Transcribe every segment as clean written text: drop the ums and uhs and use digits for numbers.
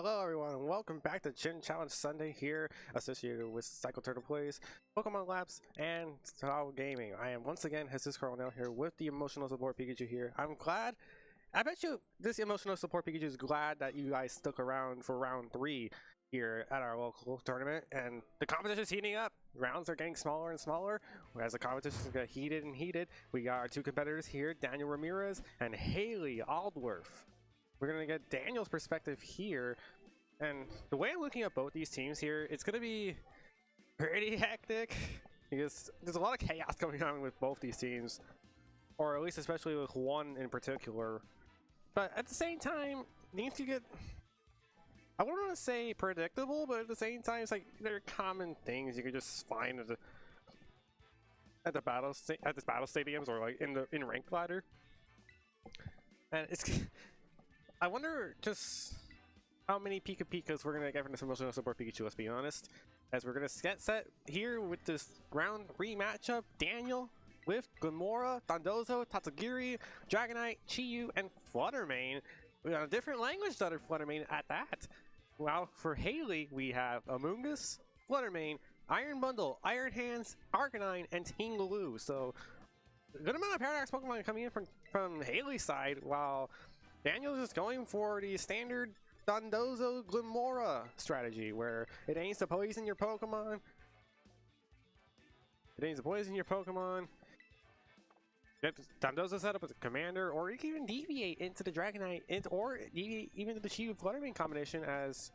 Hello everyone and welcome back to Chin Challenge Sunday here, associated with Cycle Turtle Plays, Pokemon Labs, and Tao Gaming. I am once again Jesus Coronel here with the emotional support Pikachu here. I bet you this emotional support Pikachu is glad that you guys stuck around for round 3 here at our local tournament, and the competition is heating up. Rounds are getting smaller and smaller as the competition is getting heated and heated. We got our two competitors here, Daniel Ramirez and Hayley Aldworth. We're going to get Daniel's perspective here, and the way I'm looking at both these teams here, it's going to be pretty hectic because there's a lot of chaos going on with both these teams, or at least especially with one in particular. But at the same time, needs to get, I wouldn't want to say predictable, but at the same time, it's like there are common things you could just find at the battle stadiums or like in ranked ladder, and it's. I wonder just how many Pika Pikas we're going to get from this emotional support Pikachu, let's be honest. As we're going to get set here with this round 3 matchup, Daniel with Glimora, Dondozo, Tatsugiri, Dragonite, Chiyu, and Fluttermane. We got a different language than Fluttermane at that. While for Hayley, we have Amoonguss, Fluttermane, Iron Bundle, Iron Hands, Arcanine, and Tingaloo. So, a good amount of Paradox Pokemon coming in from Hayley's side, while Daniel is going for the standard Dondozo Glimora strategy, where it aims to poison your Pokemon. Get Dondozo set up as a commander, or you can even deviate into the Dragonite, or even to the Chiyu Fluttermane combination, as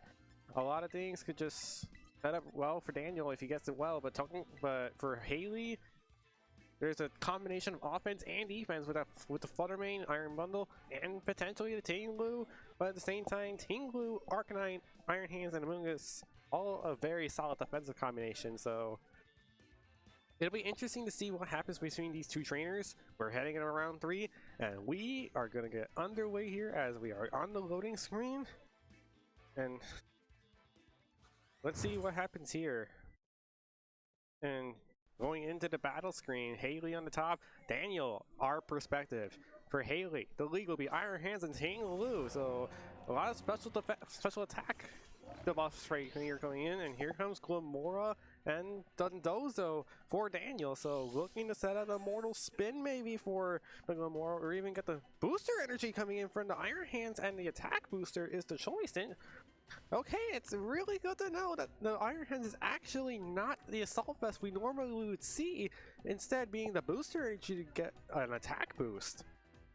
a lot of things could just set up well for Daniel if he gets it well. But for Hayley, there's a combination of offense and defense with the Fluttermane, Iron Bundle, and potentially the Tingaloo. But at the same time, Tingaloo, Arcanine, Iron Hands, and Amoonguss, all a very solid defensive combination. So it'll be interesting to see what happens between these two trainers. We're heading into round 3, and we are going to get underway here as we are on the loading screen. And let's see what happens here. And going into the battle screen, Hayley on the top, Daniel, our perspective. For Hayley, the league will be Iron Hands and Tingaloo, so a lot of special attack debuffs right here coming in, and here comes Glimora and Dondozo for Daniel, so looking to set out a mortal spin maybe for the Glimora, or even get the booster energy coming in from the Iron Hands, and the attack booster is the choice. And okay, it's really good to know that the Iron Hands is actually not the Assault Vest we normally would see, instead being the booster energy to get an attack boost.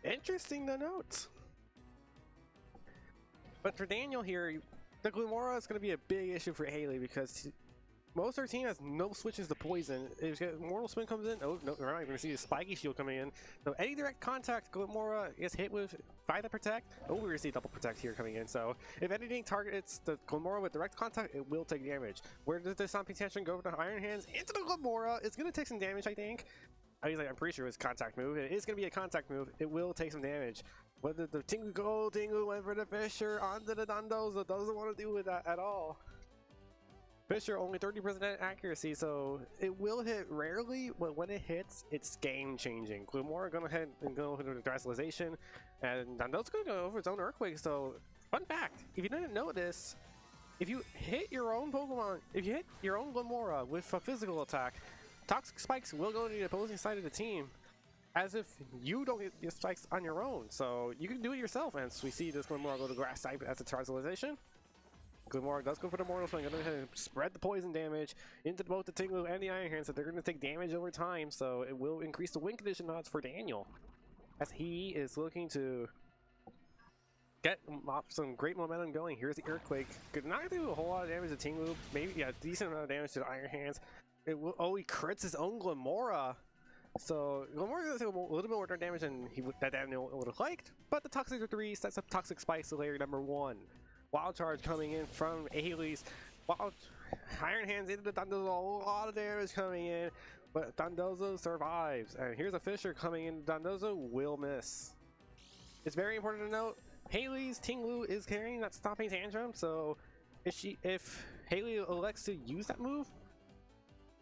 Interesting to note. But for Daniel here, the Glimora is going to be a big issue for Hayley, because most of her team has no switches to poison. If Mortal Spin comes in, oh no, we're not going to see the Spiky Shield coming in. So any direct contact Glimora gets hit with Vita Protect. Oh, we're going to see Double Protect here coming in. So if anything targets the Glimora with direct contact, it will take damage. Where does the Stomping Tantrum go with the Iron Hands? Into the Glimora. It's going to take some damage, I think. I'm pretty sure it's a contact move. It is going to be a contact move. It will take some damage. But the Tingu go, Tingu went for the Fisher onto the Dondozo. Doesn't want to deal with that at all. Fisher only 30% accuracy, so it will hit rarely, but when it hits, it's game changing. Glimora gonna head and go into the Terastallization, and Dondozo's gonna go over its own Earthquake. So, fun fact, if you didn't know this, if you hit your own Pokemon, if you hit your own Glimora with a physical attack, Toxic Spikes will go to the opposing side of the team, as if you don't get your spikes on your own. So you can do it yourself, and so we see this Glimora go to grass type as a Terastallization. Glimora does go for the Mortal Spin, going to go ahead and spread the poison damage into both the Tingaloo and the Iron Hands, so they're going to take damage over time, so it will increase the win condition odds for Daniel, as he is looking to get some great momentum going. Here's the Earthquake. Could not do a whole lot of damage to Tingaloo, maybe, yeah, decent amount of damage to the Iron Hands. It will, oh, he crits his own Glimora. So Glimora does a little bit more damage than Daniel would have liked, but the Toxic 3 sets up Toxic Spikes to layer number 1. Wild Charge coming in from Hayley's. Iron Hands into the Dondozo, a lot of damage coming in, but Dondozo survives. And here's a Fisher coming in. Dondozo will miss. It's very important to note, Hayley's Tingaloo is carrying that Stomping Tantrum, so if Hayley elects to use that move,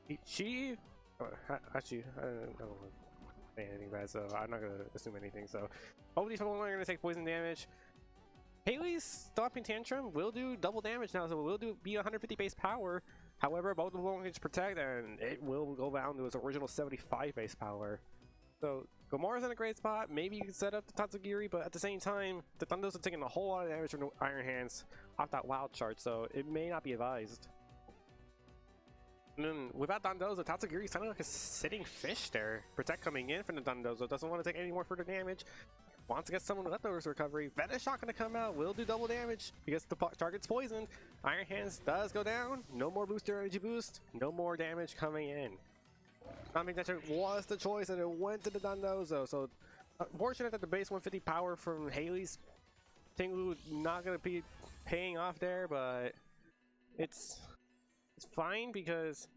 actually, I don't want to say anything bad, so I'm not going to assume anything. So both these Pokemon are going to take poison damage. Hayley's Stomping Tantrum will do double damage now, so it will be 150 base power. However, both of them can protect, and it will go down to its original 75 base power. So Gomora's in a great spot. Maybe you can set up the Tatsugiri, but at the same time, the Thundos are taking a whole lot of damage from the Iron Hands off that wild chart, so it may not be advised. And then without Dondozo, Tatsugiri's kind of like a sitting fish there. Protect coming in from the Dondozo, doesn't want to take any more further damage. Wants to get someone leftovers recovery. Venom Shock gonna come out, will do double damage because the target's poisoned. Iron Hands does go down. No more booster energy boost. No more damage coming in. Stomping Tantrum was the choice, and it went to the Dondozo. So unfortunate that the base 150 power from Hayley's Tinglu not gonna be paying off there, but it's fine because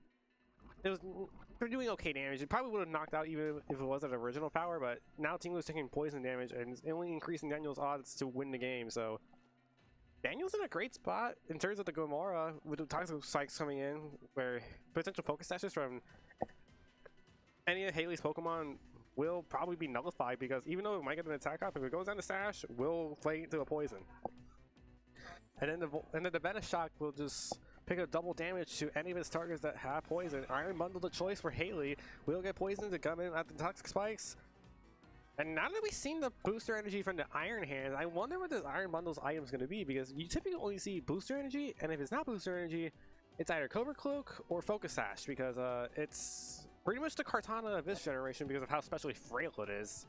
they're doing okay damage. It probably would have knocked out even if it was at original power, but now Tinglu's taking poison damage and it's only increasing Daniel's odds to win the game. So Daniel's in a great spot in terms of the Gomora with the Toxic Spikes coming in, where potential focus stashes from any of Hayley's Pokemon will probably be nullified, because even though it might get an attack off, if it goes down to Sash, will play into a poison. And then the Venom Shock will just pick up double damage to any of its targets that have poison. Iron Bundle, the choice for Hayley, will get poisoned to come in at the Toxic Spikes. And now that we've seen the booster energy from the Iron Hands, I wonder what this Iron Bundle's item is going to be, because you typically only see booster energy, and if it's not booster energy, it's either Cobra Cloak or Focus Sash, because it's pretty much the Kartana of this generation because of how especially frail it is.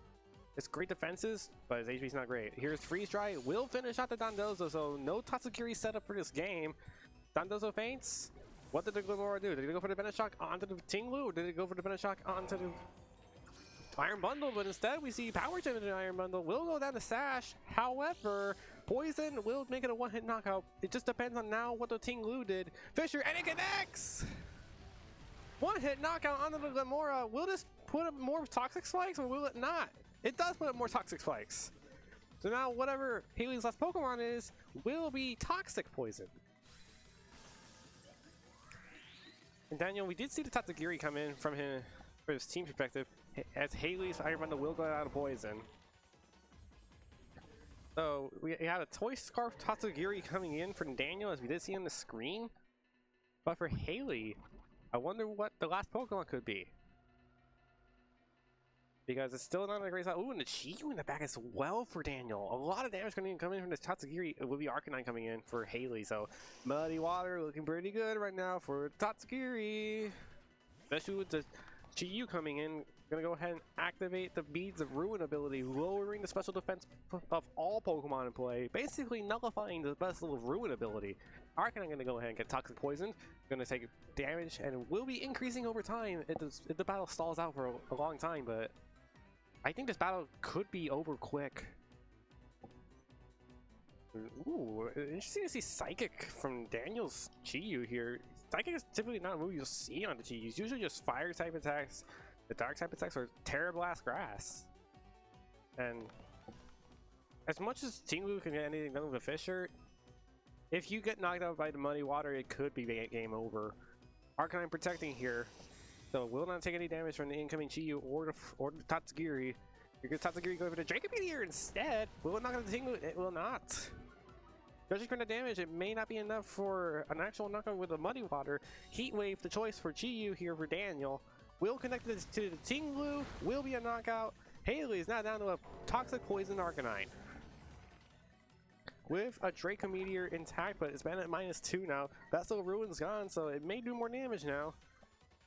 It's great defenses, but its HP is not great. Here's Freeze Dry, will finish out the Dondozo, so no Tatsugiri setup for this game. Dondozo faints. What did the Glimora do? Did it go for the Venom Shock onto the Tinglu, or did it go for the Venom Shock onto the Iron Bundle? But instead we see Power Gem in the Iron Bundle will go down to Sash. However, Poison will make it a one-hit knockout. It just depends on now what the Tinglu did. Fisher, and it connects! One-hit knockout onto the Glimora. Will this put up more Toxic Spikes, or will it not? It does put up more Toxic Spikes. So now whatever Hayley's last Pokemon is will be Toxic Poison. And Daniel, we did see the Tatsugiri come in from his team perspective, as Hayley's Iron Bundle will go out of poison. So we have a Toy Scarf Tatsugiri coming in from Daniel, as we did see on the screen. But for Hayley, I wonder what the last Pokemon could be, because it's still not a great spot. Ooh, and the Chiyu in the back as well for Daniel. A lot of damage going to come in from this Tatsugiri. It will be Arcanine coming in for Hayley. So Muddy Water looking pretty good right now for Tatsugiri. Especially with the Chiyu coming in. Gonna go ahead and activate the Beads of Ruin ability, lowering the special defense of all Pokemon in play, basically nullifying the Vessel of Ruin ability. Arcanine gonna go ahead and get Toxic Poisoned, gonna take damage, and will be increasing over time if the battle stalls out for a long time, but I think this battle could be over quick. Ooh, interesting to see Psychic from Daniel's Chiyu here. Psychic is typically not a move you'll see on the Chiyu. It's usually just fire type attacks. The dark type attacks are Terra Blast Grass. And as much as Tinglu can get anything done with a Fisher, if you get knocked out by the Muddy Water, it could be game over. Arcanine protecting here, so will not take any damage from the incoming Chiyu or the Tatsugiri. Because Tatsugiri going for the Draco Meteor instead. Will it knock out the Tinglu? It will not. Judging from the damage, it may not be enough for an actual knockout with the Muddy Water. Heat Wave, the choice for Chiyu here for Daniel. Will connect to the Tinglu, will be a knockout. Hayley is now down to a Toxic Poison Arcanine. With a Draco Meteor intact, but it's been at -2 now. Vessel of Ruin's gone, so it may do more damage now.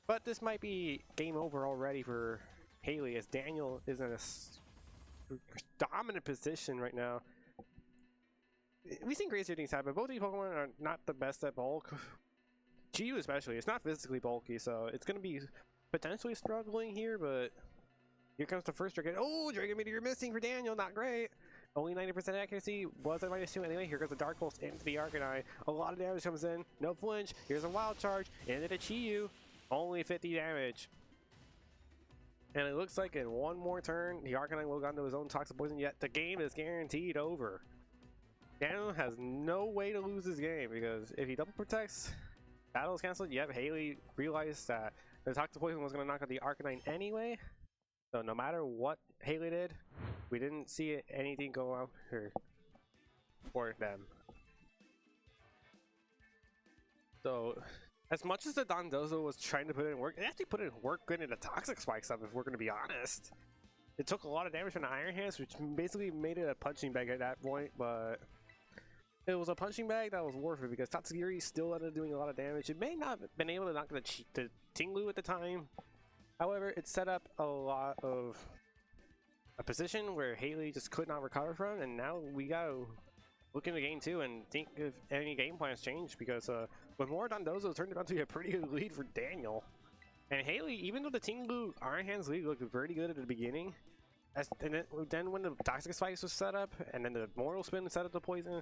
But this might be game over already for Hayley, as Daniel is in a dominant position right now. We've seen crazier things happen. Both these Pokemon are not the best at bulk. Chiyu especially, it's not physically bulky, so it's going to be potentially struggling here, but here comes the first Dragon. Oh, Dragon Meteor missing for Daniel, not great. Only 90% accuracy, was at -2 anyway. Here goes the Dark Pulse into the Arcanine. A lot of damage comes in, no flinch. Here's a Wild Charge into the Chiyu, only 50 damage. And it looks like in one more turn, the Arcanine will go into his own Toxic Poison, yet the game is guaranteed over. Daniel has no way to lose this game, because if he double protects, battle is cancelled. Yep, Hayley realized that the Toxic Poison was going to knock out the Arcanine anyway. So no matter what Hayley did, we didn't see anything go out here. for them. So, as much as the Dondozo was trying to put in work, it actually put in work good in the Toxic Spike stuff, if we're going to be honest. It took a lot of damage from the Iron Hands, which basically made it a punching bag at that point, but it was a punching bag that was worth it because Tatsugiri still ended up doing a lot of damage. It may not have been able to knock the Tinglu at the time. However, it set up a lot of a position where Hayley just could not recover from, and now we gotta look into game 2 and think if any game plans change, because with more Dondozo, it turned out to be a pretty good lead for Daniel. And Hayley, even though the Tinglu Iron Hands lead looked very good at the beginning, then when the Toxic Spikes was set up, and then the Mortal Spin set up the poison,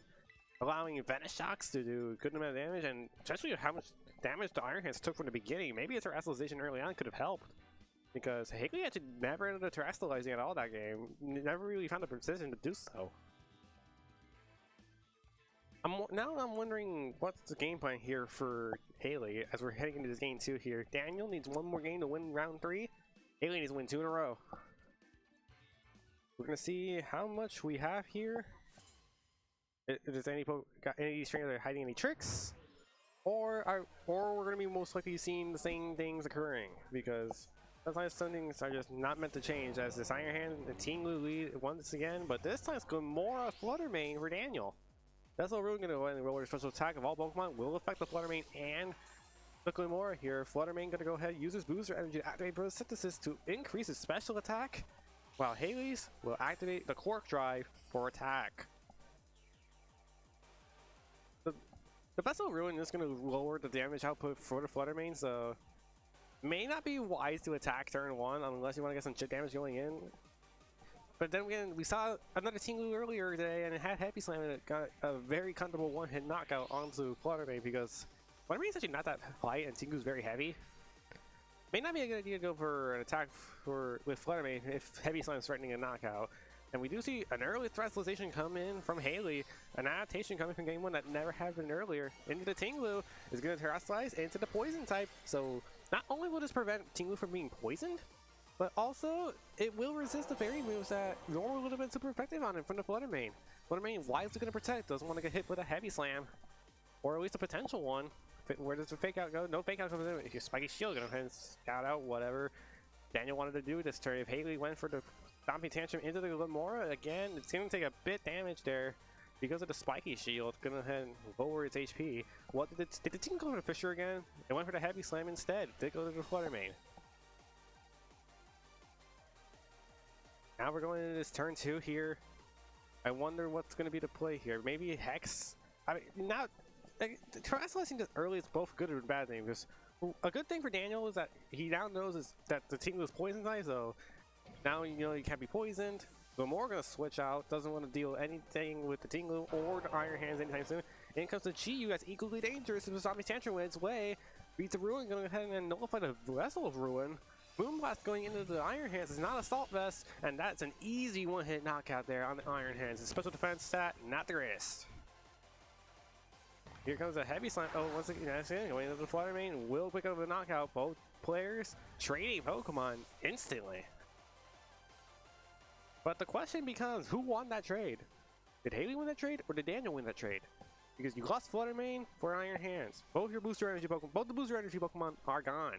allowing Venice Shocks to do a good amount of damage, and especially how much damage the Iron Hands took from the beginning, maybe a Terrestrialization early on could have helped. Because Hayley actually never ended up terrestrializing at all that game. Never really found a precision to do so. Now I'm wondering what's the game plan here for Hayley as we're heading into this game 2 here. Daniel needs one more game to win round 3. Hayley needs to win 2 in a row. We're gonna see how much we have here. Does any of these trainers hiding any tricks? Or we're gonna be most likely seeing the same things occurring, because sometimes some things are just not meant to change, as this Iron Hand and Tinglu lead once again, but this time it's Gomora Flutter Mane for Daniel. That's what we're going to go ahead and roll our special attack of all Pokemon will affect the Flutter Mane and the Gomora here. Flutter Mane going to go ahead and use his booster energy to activate Photosynthesis to increase his special attack, while Hayley's will activate the Quark Drive for attack. The Vessel Ruin is going to lower the damage output for the Flutter Mane, so may not be wise to attack turn 1 unless you want to get some chip damage going in. But then again, we saw another Tinglu earlier today and it had Happy Slam and it got a very comfortable one-hit knockout onto Flutter Mane, because Flutter Mane is actually not that light and Tinglu's very heavy. May not be a good idea to go for an attack with Flutter Mane if Heavy Slam is threatening a knockout. And we do see an early Terrestrialization come in from Hayley, an adaptation coming from game 1 that never happened earlier. Into the Tinglu is going to Terrestrialize into the Poison type, so not only will this prevent Tinglu from being poisoned, but also it will resist the fairy moves that normally would have been super effective on it from the Flutter Mane. Flutter Mane wisely going to protect, doesn't want to get hit with a Heavy Slam, or at least a potential one. Where does the Fake Out go? No Fake Out comes in. Spiky Shield going to go ahead and scout out whatever Daniel wanted to do this turn. If Hayley went for the Stomping Tantrum into the Gomora, again, it's going to take a bit damage there because of the Spiky Shield. Going to go ahead and lower its HP. What did the team go for the Fisher again? It went for the Heavy Slam instead. Did go to the Flutter Mane. Now we're going into this turn 2 here. I wonder what's going to be the play here. Maybe Hex. I mean, now Terrestrializing this early is both good and bad thing, because a good thing for Daniel is that he now knows that the Tinglu is poison type, so now you know you can't be poisoned. Gomora gonna switch out, doesn't want to deal anything with the Tinglu or the Iron Hands anytime soon. In comes the Chi-Yu, that's equally dangerous if the Zombie Tantrum went its way. Beats the Ruin, going ahead and nullify the Vessel of Ruin. Moonblast going into the Iron Hands is not Assault Vest, and that's an easy one-hit knockout there on the Iron Hands. The special defense stat, not the greatest. Here comes a Heavy Slam. Oh, once again, going into the Flutter Mane will pick up the knockout. Both players trading Pokemon instantly. But the question becomes, who won that trade? Did Hayley win that trade, or did Daniel win that trade? Because you lost Flutter Mane for Iron Hands. Both your Booster Energy Pokemon, both the Booster Energy Pokemon are gone.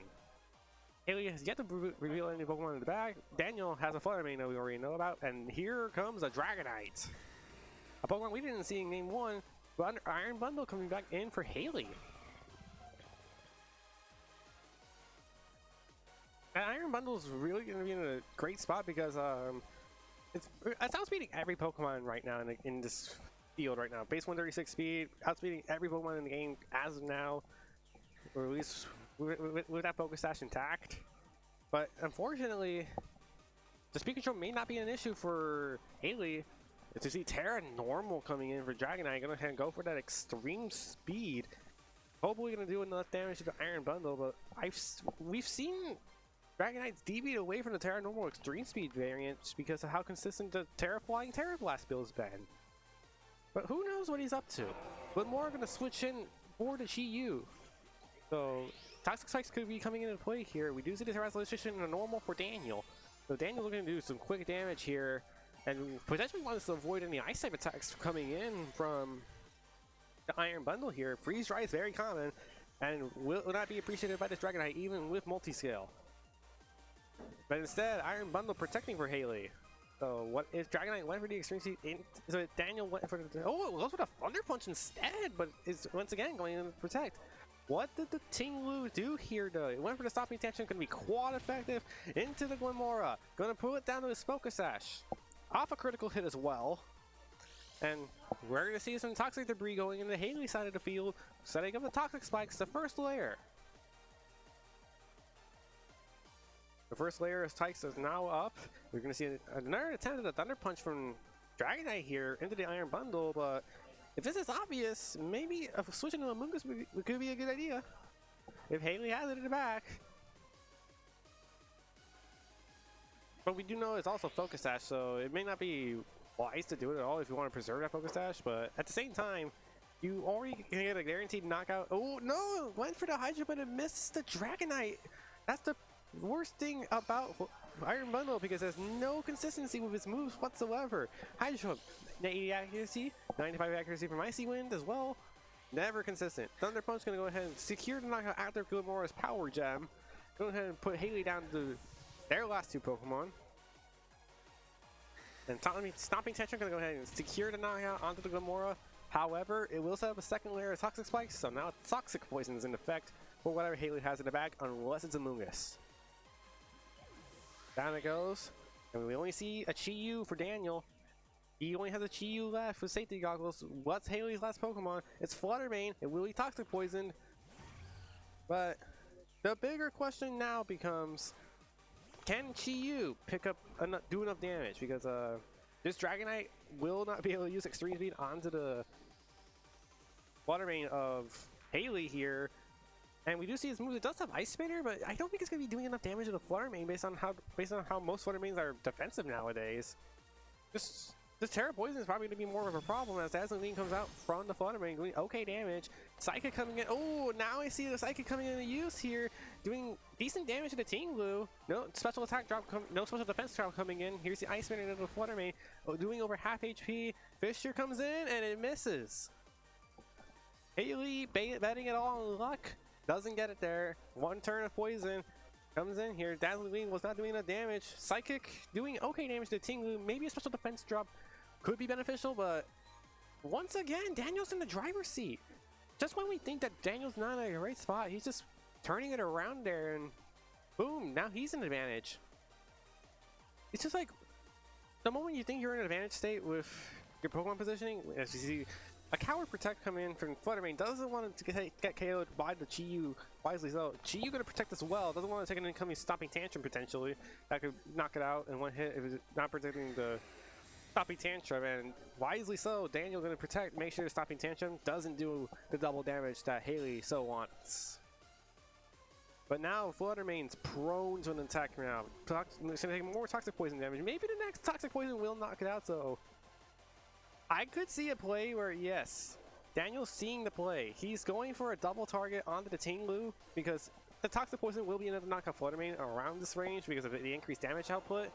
Hayley has yet to reveal any Pokemon in the bag. Daniel has a Flutter Mane that we already know about, and here comes a Dragonite. A Pokemon we didn't see in Game 1, but Iron Bundle coming back in for Hayley. And Iron Bundle is really going to be in a great spot because it's outspeeding every Pokemon right now in this field right now. Base 136 speed, outspeeding every Pokemon in the game as of now, or at least with that Focus Sash intact. But unfortunately, the speed control may not be an issue for Hayley. To see Terra Normal coming in for Dragonite, gonna ahead and go for that extreme speed. Hopefully gonna do enough damage to the Iron Bundle, but we've seen Dragonite's deviate away from the Terra Normal extreme speed variants because of how consistent the Terra Flying Terra Blast build's been. But who knows what he's up to? But more gonna switch in for the Chi-Yu. So Toxic Spikes could be coming into play here. We do see the Terrestrialization in a normal for Daniel. So Daniel's looking to do some quick damage here. and potentially wants to avoid any ice type attacks coming in from the Iron Bundle here. Freeze Dry is very common and will not be appreciated by this Dragonite even with multi-scale. But instead, Iron Bundle protecting for Hayley. So what if Dragonite went for the extreme speed? So Daniel went for the, oh, it goes for the Thunder Punch instead, but is once again going to protect. What did the Tinglu do here though? It went for the Stopping Tantrum, going to be quad effective into the Glimmora. Going to pull it down to his Focus Sash. Off a critical hit as well. And we're going to see some Toxic Debris going in the Hayley side of the field, setting up the Toxic Spikes, the first layer. The first layer of Spikes is now up. We're going to see another attempt at a Thunder Punch from Dragonite here into the Iron Bundle, but if this is obvious, maybe switching to Amoonguss could be a good idea. If Hayley has it in the back. But we do know it's also Focus Sash, so it may not be wise to do it at all if you want to preserve that Focus Sash, but at the same time, you already get a guaranteed knockout. Oh no! Went for the Hydro, but it missed the Dragonite! That's the worst thing about Iron Bundle, because there's no consistency with its moves whatsoever. Hydro, 80 accuracy, 95 accuracy from Icy Wind as well. Never consistent. Thunder Punch gonna go ahead and secure the knockout after Glimora's Power Gem. Go ahead and put Hayley down to their last two Pokemon. And Stomping Tantrum gonna go ahead and secure the knockout onto the Glimora. However, it will set up a second layer of Toxic Spikes, so now Toxic Poison is in effect for whatever Hayley has in the bag, unless it's a Amoonguss. Down it goes, and we only see a Chi-Yu for Daniel. He only has a Chi-Yu left with safety goggles. What's Hayley's last Pokemon? It's Fluttermane. It will be Toxic Poisoned. But the bigger question now becomes, can Chi-Yu pick up do enough damage? Because this Dragonite will not be able to use Extreme Speed onto the Fluttermane of Hayley here. And we do see his move. It does have Ice Spinner, but I don't think it's going to be doing enough damage to the Fluttermane based on how most Fluttermanes are defensive nowadays. This Terra Poison is probably going to be more of a problem as Dazzling Gleam comes out from the Fluttermane, doing okay damage. Psychic coming in. Oh, now I see the Psychic coming into use here, doing decent damage to the Tinglu. No special attack drop, no special defense drop coming in. Here's the Ice Spinner into the Fluttermane, doing over half HP. Fissure comes in and it misses. Hayley betting it all on luck. Doesn't get it there. One turn of poison comes in here. Dazzling Gleam was not doing enough damage. Psychic doing okay damage to Tinglu. Maybe a special defense drop could be beneficial, but once again, Daniel's in the driver's seat. Just when we think that Daniel's not in a great spot, he's just turning it around there, and boom, now he's in advantage. It's just like the moment you think you're in an advantage state with your Pokemon positioning, as you see a Coward Protect come in from Fluttermane, doesn't want to get KO'd by the Chi-Yu, wisely so. Chi-Yu gonna protect as well, doesn't want to take an incoming Stopping Tantrum potentially. That could knock it out in one hit if it's not protecting the Stopping Tantrum, and wisely so, Daniel gonna protect, make sure the Stopping Tantrum doesn't do the double damage that Hayley so wants. But now Fluttermane's prone to an attack now. It's gonna take more Toxic Poison damage. Maybe the next Toxic Poison will knock it out, so I could see a play where, yes, Daniel's seeing the play. He's going for a double target onto the Tinglu because the Toxic Poison will be enough to knock out Fluttermane around this range because of the increased damage output.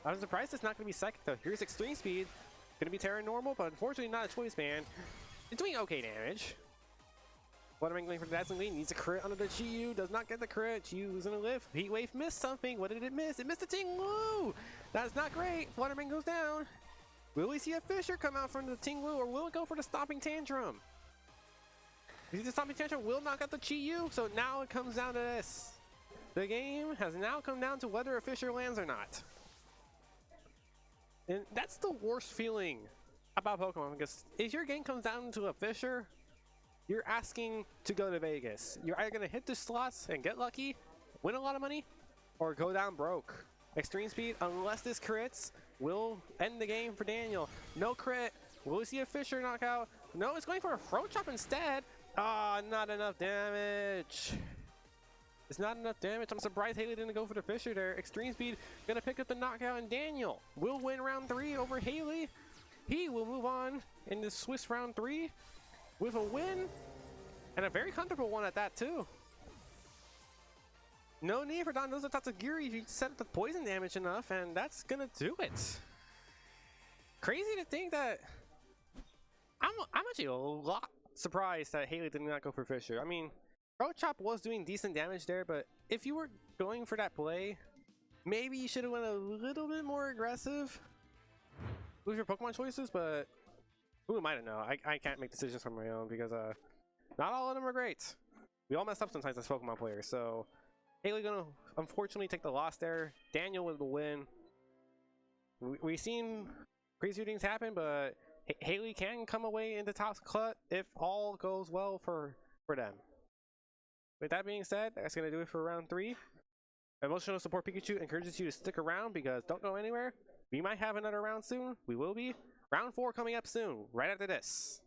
I'm surprised it's not going to be Psychic though. Here's Extreme Speed. Going to be Terra Normal, but unfortunately not a choice band. It's doing okay damage. Fluttermane going for the Dazzling Gleam. Needs a crit under the Chi-Yu. Does not get the crit. Chi-Yu is going to live. Heat Wave missed something. What did it miss? It missed the Tinglu! That's not great. Fluttermane goes down. Will we see a Fissure come out from the Tinglu, or will it go for the Stopping Tantrum? The Stopping Tantrum will knock out the Chi-Yu, so now it comes down to this. The game has now come down to whether a Fissure lands or not. And that's the worst feeling about Pokemon, because if your game comes down to a Fissure, you're asking to go to Vegas. You're either going to hit the slots and get lucky, win a lot of money, or go down broke. Extreme Speed, unless this crits, will end the game for Daniel. No crit. Will we see a Fissure knockout? No, it's going for a Throat Chop instead. Ah, not enough damage. It's not enough damage. I'm surprised Hayley didn't go for the Fissure there. Extreme Speed gonna pick up the knockout, and Daniel will win round 3 over Hayley. He will move on in the Swiss round 3 with a win, and a very comfortable one at that too. No need for Dondozo Tatsugiri if you set up the poison damage enough, and that's gonna do it. Crazy to think that I'm actually a lot surprised that Hayley did not go for Fisher. I mean, Throat Chop was doing decent damage there, but if you were going for that play, maybe you should have went a little bit more aggressive with your Pokemon choices, but who am I to know? I can't make decisions on my own because not all of them are great. We all mess up sometimes as Pokemon players, so Hayley gonna unfortunately take the loss there. Daniel with the win. We've seen crazy things happen, but Hayley can come away in the top cut if all goes well for them. With that being said, that's gonna do it for round 3. Emotional Support Pikachu encourages you to stick around because don't go anywhere. We might have another round soon. We will be. Round 4 coming up soon, right after this.